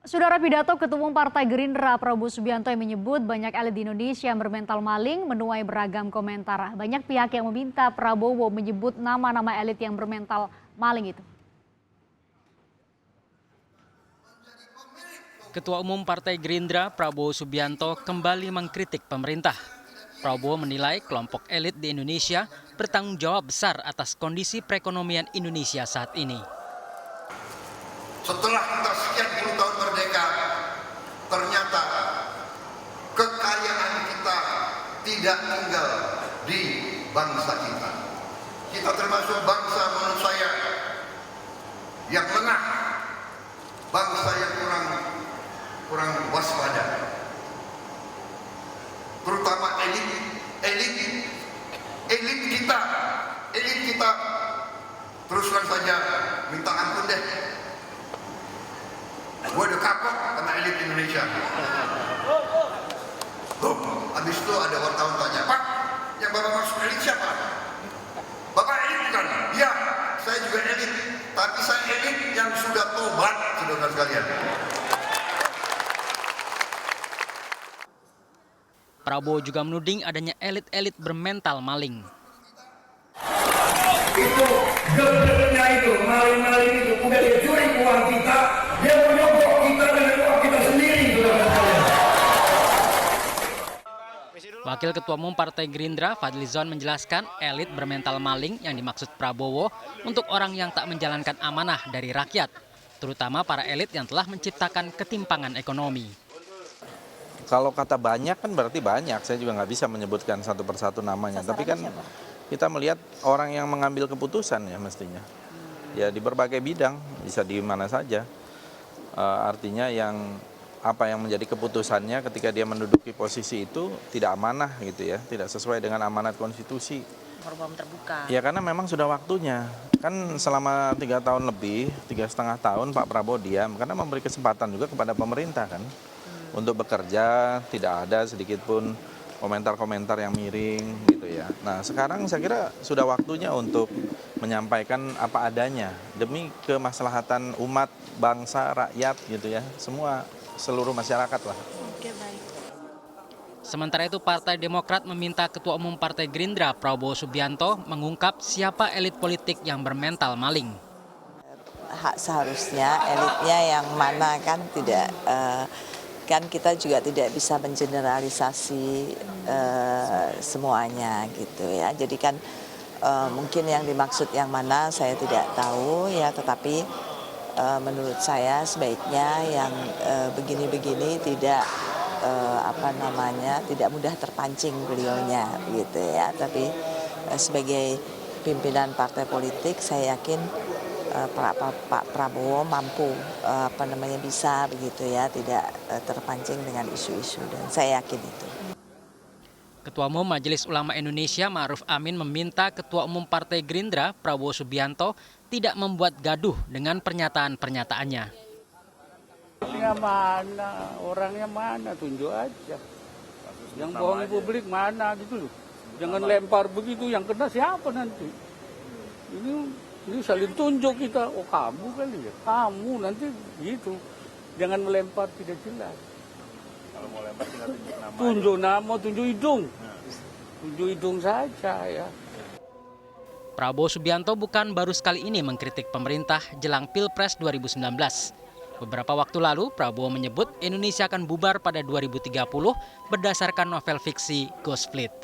Saudara pidato Ketua Umum Partai Gerindra Prabowo Subianto yang menyebut banyak elit di Indonesia yang bermental maling menuai beragam komentar. Banyak pihak yang meminta Prabowo menyebut nama-nama elit yang bermental maling itu. Ketua Umum Partai Gerindra Prabowo Subianto kembali mengkritik pemerintah. Prabowo menilai kelompok elit di Indonesia bertanggung jawab besar atas kondisi perekonomian Indonesia saat ini. Setelah kita sekian puluh tahun merdeka, ternyata kekayaan kita tidak tinggal di bangsa kita. Kita termasuk bangsa menurut saya yang lengah, bangsa yang kurang waspada. Terutama elit kita terus terang saja minta ampun deh. Gue udah kapok sama elit Indonesia. Tuh, habis itu ada wartawan tanya, Pak, yang Bapak masuk elit siapa? Bapak elit bukan? Iya, saya juga elit. Tapi saya elit yang sudah tobat, saudara sekalian. Prabowo juga menuding adanya elit-elit bermental maling. Itu gebreknya itu, maling-maling itu, udah dia curi uang kita, dia menyogok kita dengan uang kita sendiri. Wakil Ketua Umum Partai Gerindra Fadlizon menjelaskan elit bermental maling yang dimaksud Prabowo untuk orang yang tak menjalankan amanah dari rakyat, terutama para elit yang telah menciptakan ketimpangan ekonomi. Kalau kata banyak kan berarti banyak, saya juga nggak bisa menyebutkan satu persatu namanya. Tapi kan kita melihat orang yang mengambil keputusan ya mestinya. Ya di berbagai bidang, bisa di mana saja. Artinya yang menjadi keputusannya ketika dia menduduki posisi itu tidak amanah gitu ya, tidak sesuai dengan amanat konstitusi. Forum terbuka. Ya karena memang sudah waktunya. Kan selama 3 tahun lebih, 3,5 tahun Pak Prabowo diam karena memberi kesempatan juga kepada pemerintah kan. Untuk bekerja, tidak ada sedikit pun komentar-komentar yang miring gitu ya. Nah sekarang saya kira sudah waktunya untuk menyampaikan apa adanya demi kemaslahatan umat, bangsa, rakyat gitu ya. Seluruh masyarakat lah. Oke, baik. Sementara itu Partai Demokrat meminta Ketua Umum Partai Gerindra Prabowo Subianto mengungkap siapa elit politik yang bermental maling. Hak seharusnya elitnya yang mana kan tidak... kan kita juga tidak bisa mengeneralisasi semuanya gitu ya. Jadi kan mungkin yang dimaksud yang mana saya tidak tahu ya, tetapi menurut saya sebaiknya yang begini-begini tidak tidak mudah terpancing beliaunya gitu ya. Tapi sebagai pimpinan partai politik saya yakin Pak Prabowo mampu bisa begitu ya, tidak terpancing dengan isu-isu, dan saya yakin itu. Ketua Umum Majelis Ulama Indonesia Ma'ruf Amin meminta Ketua Umum Partai Gerindra Prabowo Subianto tidak membuat gaduh dengan pernyataan-pernyataannya. Orangnya mana, tunjuk aja. Yang bohongi publik mana gitu loh. Jangan lempar begitu, yang kena siapa nanti? Ini saling tunjuk kita, oh kamu kali ya, kamu nanti gitu. Jangan melempar tidak jelas. Kalau mau lempar tinggal tunjuk nama. Tunjuk nama, tunjuk hidung. Tunjuk hidung saja ya. Prabowo Subianto bukan baru sekali ini mengkritik pemerintah jelang Pilpres 2019. Beberapa waktu lalu Prabowo menyebut Indonesia akan bubar pada 2030 berdasarkan novel fiksi Ghost Fleet.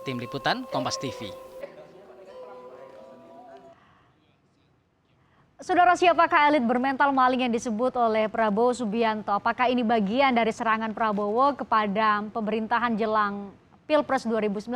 Tim Liputan Kompas TV. Saudara, siapakah elit bermental maling yang disebut oleh Prabowo Subianto? Apakah ini bagian dari serangan Prabowo kepada pemerintahan jelang Pilpres 2019?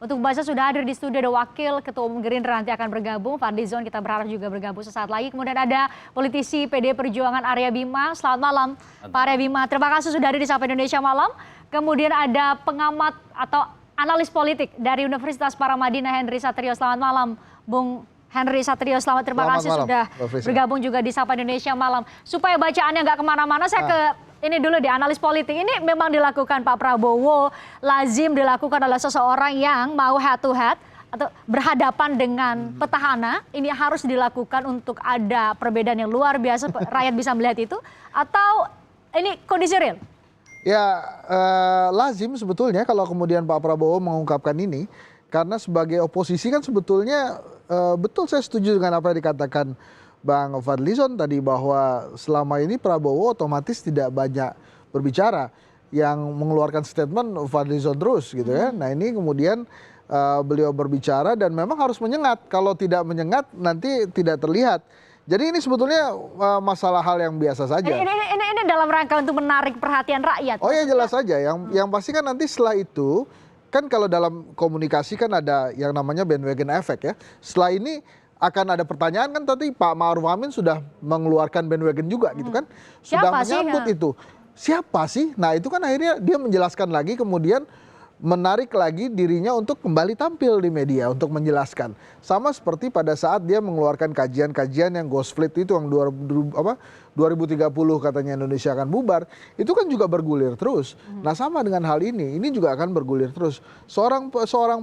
Untuk bahasa sudah hadir di studio ada Wakil Ketua Umum Gerindra nanti akan bergabung, Fadlizon, kita berharap juga bergabung sesaat lagi. Kemudian ada politisi PD Perjuangan Arya Bima. Selamat malam Pak Arya Bima, terima kasih sudah hadir di Sapa Indonesia Malam. Kemudian ada pengamat atau analis politik dari Universitas Paramadina Henry Satrio. Selamat malam Bung Henry Satrio, terima kasih malam, sudah bergabung juga di Sapa Indonesia Malam. Supaya bacaannya nggak kemana-mana, saya ke ini dulu di analis politik. Ini memang dilakukan Pak Prabowo, lazim dilakukan oleh seseorang yang mau head to head atau berhadapan dengan petahana, ini harus dilakukan untuk ada perbedaan yang luar biasa, rakyat bisa melihat itu, atau ini kondisi real? Ya, lazim sebetulnya kalau kemudian Pak Prabowo mengungkapkan ini, karena sebagai oposisi kan sebetulnya betul saya setuju dengan apa yang dikatakan Bang Fadlizon tadi, bahwa selama ini Prabowo otomatis tidak banyak berbicara, yang mengeluarkan statement Fadlizon terus gitu ya. Nah ini kemudian beliau berbicara dan memang harus menyengat, kalau tidak menyengat nanti tidak terlihat. Jadi ini sebetulnya masalah hal yang biasa saja. Ini dalam rangka untuk menarik perhatian rakyat. Oh ya jelas saja, yang pasti kan nanti setelah itu, kan kalau dalam komunikasi kan ada yang namanya bandwagon effect ya. Setelah ini akan ada pertanyaan kan, tadi Pak Ma'ruf Amin sudah mengeluarkan bandwagon juga gitu kan. Sudah menyambut itu. Siapa sih? Nah itu kan akhirnya dia menjelaskan lagi, kemudian menarik lagi dirinya untuk kembali tampil di media untuk menjelaskan. Sama seperti pada saat dia mengeluarkan kajian-kajian yang Ghost Fleet itu yang 2030 katanya Indonesia akan bubar, itu kan juga bergulir terus. Nah sama dengan hal ini juga akan bergulir terus. Seorang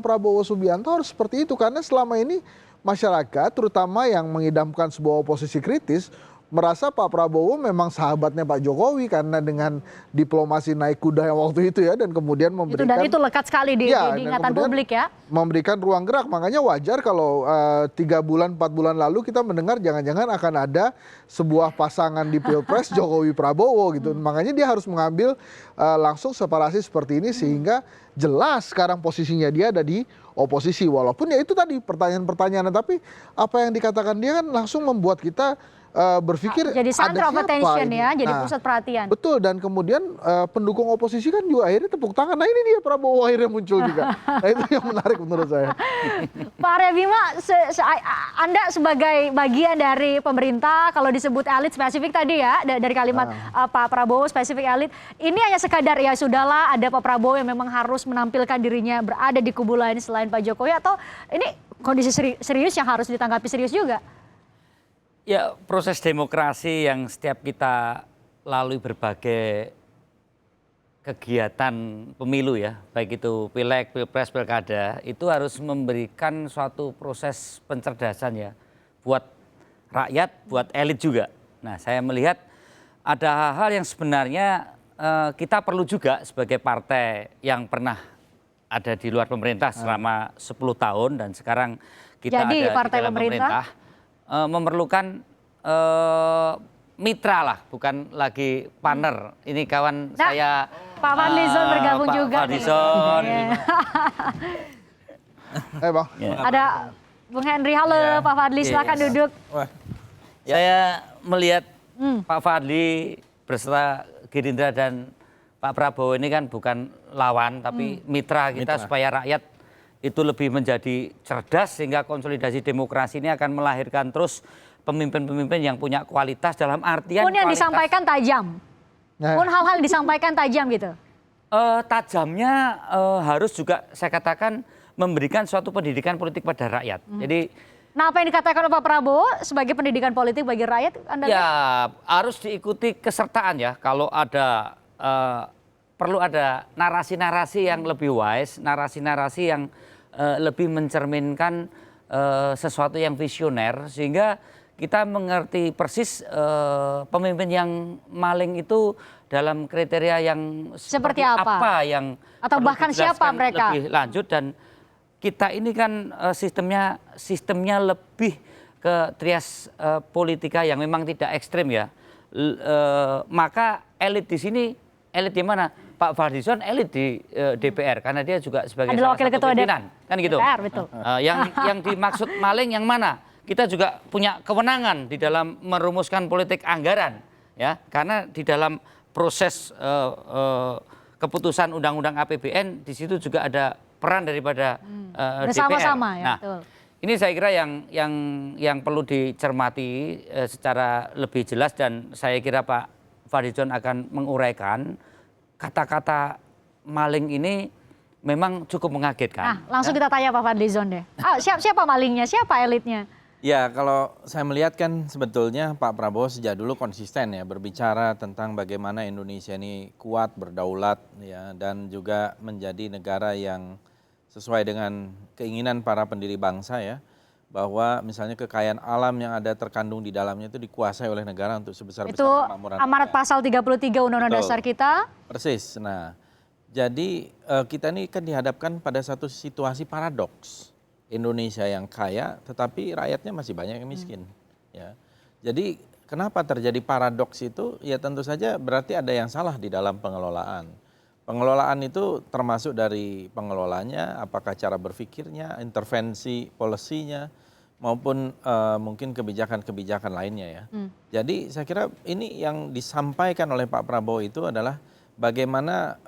Prabowo Subianto harus seperti itu, karena selama ini masyarakat terutama yang mengidamkan sebuah oposisi kritis merasa Pak Prabowo memang sahabatnya Pak Jokowi karena dengan diplomasi naik kuda yang waktu itu ya, dan kemudian memberikan itu lekat sekali di ingatan publik ya, memberikan ruang gerak. Makanya wajar kalau 3 bulan 4 bulan lalu kita mendengar jangan-jangan akan ada sebuah pasangan di Pilpres Jokowi Prabowo gitu. Makanya dia harus mengambil langsung separasi seperti ini, sehingga jelas sekarang posisinya dia ada di oposisi, walaupun ya itu tadi pertanyaan-pertanyaan, tapi apa yang dikatakan dia kan langsung membuat kita berpikir jadi center of attention ya, jadi pusat perhatian. Betul, dan kemudian pendukung oposisi kan juga akhirnya tepuk tangan. Nah ini dia Prabowo akhirnya muncul juga. Nah itu yang menarik menurut saya. Pak Arya Bima, Anda sebagai bagian dari pemerintah, kalau disebut elit spesifik tadi ya, dari kalimat Pak Prabowo spesifik elit, ini hanya sekadar ya sudahlah ada Pak Prabowo yang memang harus menampilkan dirinya berada di kubu lain selain Pak Jokowi, atau ini kondisi serius yang harus ditanggapi serius juga? Ya, proses demokrasi yang setiap kita lalui berbagai kegiatan pemilu ya, baik itu pileg, pilpres, pilkada, itu harus memberikan suatu proses pencerdasan ya buat rakyat, buat elit juga. Nah, saya melihat ada hal-hal yang sebenarnya kita perlu juga sebagai partai yang pernah ada di luar pemerintah selama 10 tahun dan sekarang kita jadi, ada partai di dalam pemerintah. Memerlukan mitra lah, bukan lagi partner. Ini kawan saya Pak Fadlizon bergabung Pak juga. Fadlizon. Bang. Ada Bung Henry, halo Pak Fadli, silakan duduk. Saya melihat Pak Fadli beserta Gerindra dan Pak Prabowo ini kan bukan lawan, tapi mitra kita supaya rakyat itu lebih menjadi cerdas, sehingga konsolidasi demokrasi ini akan melahirkan terus pemimpin-pemimpin yang punya kualitas, dalam artian pun yang kualitas, disampaikan tajam, pun hal-hal disampaikan tajam gitu. Tajamnya harus juga saya katakan memberikan suatu pendidikan politik pada rakyat. Jadi, nah apa yang dikatakan oleh Pak Prabowo sebagai pendidikan politik bagi rakyat, Anda ya harus diikuti kesertaan ya. Kalau ada perlu ada narasi-narasi yang lebih wise, narasi-narasi yang lebih mencerminkan sesuatu yang visioner, sehingga kita mengerti persis pemimpin yang maling itu dalam kriteria yang seperti apa yang atau bahkan siapa mereka lebih lanjut. Dan kita ini kan sistemnya lebih ke trias politika yang memang tidak ekstrim ya. Maka elit di sini, elit di mana? Pak Fadlizon elit di DPR karena dia juga sebagai salah satu pimpinan, kan gitu. DPR, betul. Yang dimaksud maling yang mana? Kita juga punya kewenangan di dalam merumuskan politik anggaran, ya. Karena di dalam proses keputusan undang-undang APBN di situ juga ada peran daripada DPR. Bersama-sama ya. Nah, betul. ini saya kira yang perlu dicermati secara lebih jelas, dan saya kira Pak Fadlizon akan menguraikan. Kata-kata maling ini memang cukup mengagetkan. Nah, langsung kita tanya Pak Fadlizon deh. Siapa malingnya, siapa elitnya? Ya, kalau saya melihat kan sebetulnya Pak Prabowo sejak dulu konsisten ya berbicara tentang bagaimana Indonesia ini kuat, berdaulat ya, dan juga menjadi negara yang sesuai dengan keinginan para pendiri bangsa ya, bahwa misalnya kekayaan alam yang ada terkandung di dalamnya itu dikuasai oleh negara untuk sebesar-besar Itu kemakmuran amanat rakyat. pasal 33 Undang-Undang Betul. Dasar kita. Persis. Nah, jadi kita ini kan dihadapkan pada satu situasi paradoks. Indonesia yang kaya, tetapi rakyatnya masih banyak yang miskin. Ya. Jadi kenapa terjadi paradoks itu? Ya tentu saja berarti ada yang salah di dalam pengelolaan. Pengelolaan itu termasuk dari pengelolanya, apakah cara berpikirnya, intervensi polisinya, maupun mungkin kebijakan-kebijakan lainnya ya. Jadi saya kira ini yang disampaikan oleh Pak Prabowo itu adalah bagaimana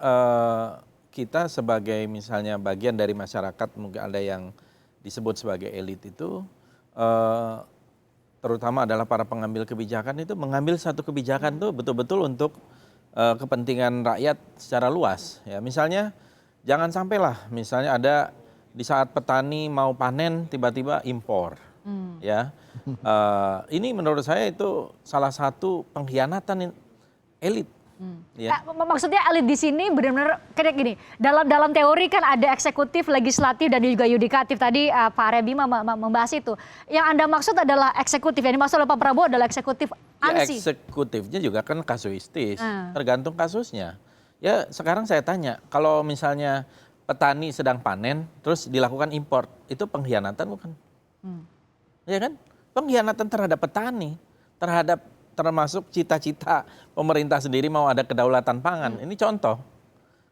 kita sebagai misalnya bagian dari masyarakat, mungkin ada yang disebut sebagai elit itu, terutama adalah para pengambil kebijakan itu mengambil satu kebijakan itu betul-betul untuk kepentingan rakyat secara luas. Ya, misalnya jangan sampailah misalnya ada di saat petani mau panen tiba-tiba impor. Ya, ini menurut saya itu salah satu pengkhianatan elit. Ya. Maksudnya elit di sini benar-benar kayak gini. Dalam teori kan ada eksekutif, legislatif dan juga yudikatif. Tadi Pak Arya Bima membahas itu. Yang Anda maksud adalah eksekutif. Yang dimaksud oleh Pak Prabowo adalah eksekutif Ya, ansi. eksekutifnya juga kan kasuistis, tergantung kasusnya. Ya sekarang saya tanya, kalau misalnya petani sedang panen, terus dilakukan impor, itu pengkhianatan bukan? Ya kan? Pengkhianatan terhadap petani, termasuk cita-cita pemerintah sendiri mau ada kedaulatan pangan. Ini contoh,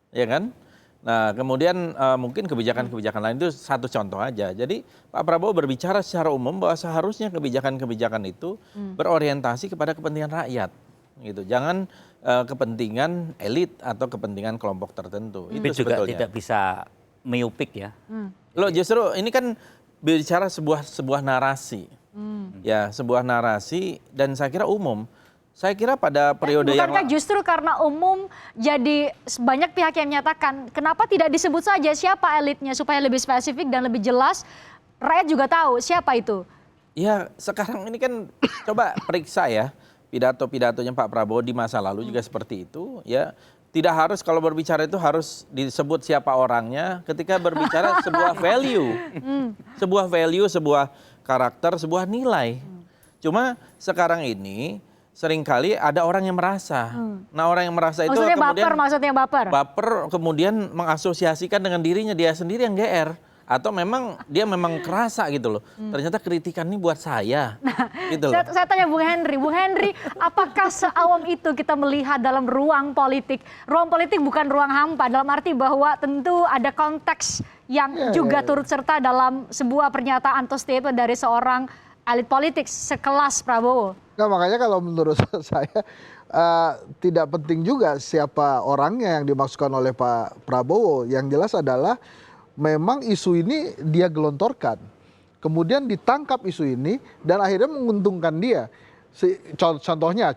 ya kan? Nah kemudian mungkin kebijakan-kebijakan lain itu satu contoh aja. Jadi Pak Prabowo berbicara secara umum bahwa seharusnya kebijakan-kebijakan itu berorientasi kepada kepentingan rakyat, gitu. Jangan kepentingan elit atau kepentingan kelompok tertentu. Tapi Itu juga sebetulnya. tidak bisa meyupik ya. Loh justru ini kan bicara sebuah narasi, ya sebuah narasi dan saya kira umum. Saya kira pada periode yang Bukankah justru karena umum jadi banyak pihak yang menyatakan kenapa tidak disebut saja siapa elitnya supaya lebih spesifik dan lebih jelas rakyat juga tahu siapa itu. Ya sekarang ini kan coba periksa ya pidato-pidatonya Pak Prabowo di masa lalu juga seperti itu ya. Tidak harus kalau berbicara itu harus disebut siapa orangnya ketika berbicara sebuah value. Sebuah value, sebuah karakter, sebuah nilai. Cuma sekarang ini seringkali ada orang yang merasa. Nah orang yang merasa itu Maksudnya baper. baper kemudian mengasosiasikan dengan dirinya dia sendiri yang GR. Atau memang dia memang kerasa gitu loh. Ternyata kritikan ini buat saya. Gitu loh. Saya tanya Bung Henry, apakah seawam itu kita melihat dalam ruang politik? Ruang politik bukan ruang hampa, dalam arti bahwa tentu ada konteks yang juga turut serta dalam sebuah pernyataan atau statement dari seorang elit politik sekelas Prabowo. Nah, makanya kalau menurut saya tidak penting juga siapa orangnya yang dimaksudkan oleh Pak Prabowo. Yang jelas adalah memang isu ini dia gelontorkan. Kemudian ditangkap isu ini dan akhirnya menguntungkan dia. Contohnya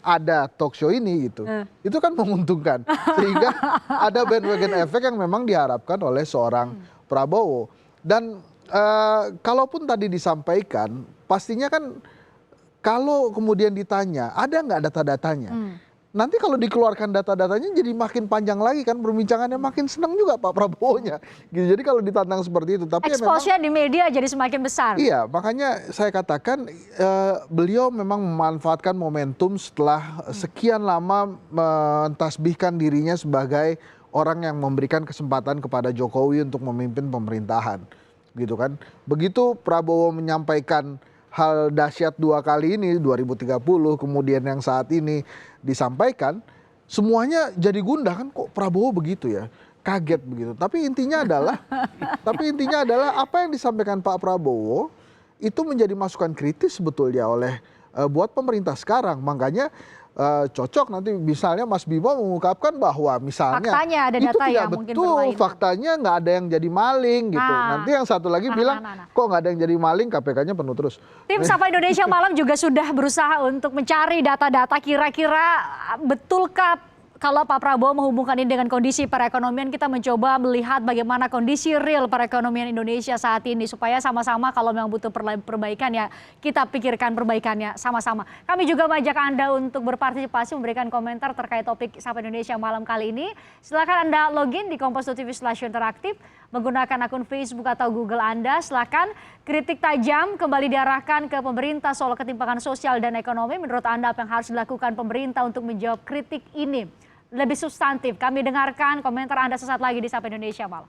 ada talk show ini gitu. Itu kan menguntungkan. Sehingga ada bandwagon effect yang memang diharapkan oleh seorang Prabowo. Dan kalaupun tadi disampaikan, pastinya kan kalau kemudian ditanya, ada nggak data-datanya? Nanti kalau dikeluarkan data-datanya jadi makin panjang lagi kan perbincangannya, makin senang juga Pak Prabowo-nya. Gitu. Jadi kalau ditantang seperti itu. Tapi Exposure di media jadi semakin besar. Iya, makanya saya katakan beliau memang memanfaatkan momentum setelah sekian lama mentasbihkan dirinya sebagai orang yang memberikan kesempatan kepada Jokowi untuk memimpin pemerintahan. Gitu kan. Begitu Prabowo menyampaikan hal dahsyat dua kali ini 2030 kemudian yang saat ini disampaikan, semuanya jadi gundah kan, kok Prabowo begitu ya, kaget begitu. Tapi intinya adalah apa yang disampaikan Pak Prabowo itu menjadi masukan kritis sebetulnya oleh buat pemerintah sekarang. Makanya cocok nanti misalnya Mas Bimo mengungkapkan bahwa misalnya faktanya ada itu data tidak yang mungkin betul, bermain. faktanya nggak ada yang jadi maling gitu. Nanti yang satu lagi bilang kok nggak ada yang jadi maling, KPK-nya penuh terus. Tim Sapa Indonesia Malam juga sudah berusaha untuk mencari data-data kira-kira betulkah kalau Pak Prabowo menghubungkan ini dengan kondisi perekonomian. Kita mencoba melihat bagaimana kondisi real perekonomian Indonesia saat ini supaya sama-sama kalau memang butuh perbaikan ya kita pikirkan perbaikannya sama-sama. Kami juga mengajak Anda untuk berpartisipasi memberikan komentar terkait topik Sapa Indonesia Malam kali ini. Silakan Anda login di Kompas.tv/interaktif menggunakan akun Facebook atau Google Anda. Silakan kritik tajam kembali diarahkan ke pemerintah soal ketimpangan sosial dan ekonomi. Menurut Anda apa yang harus dilakukan pemerintah untuk menjawab kritik ini? Lebih substantif, kami dengarkan komentar Anda sesaat lagi di Sapa Indonesia Malam.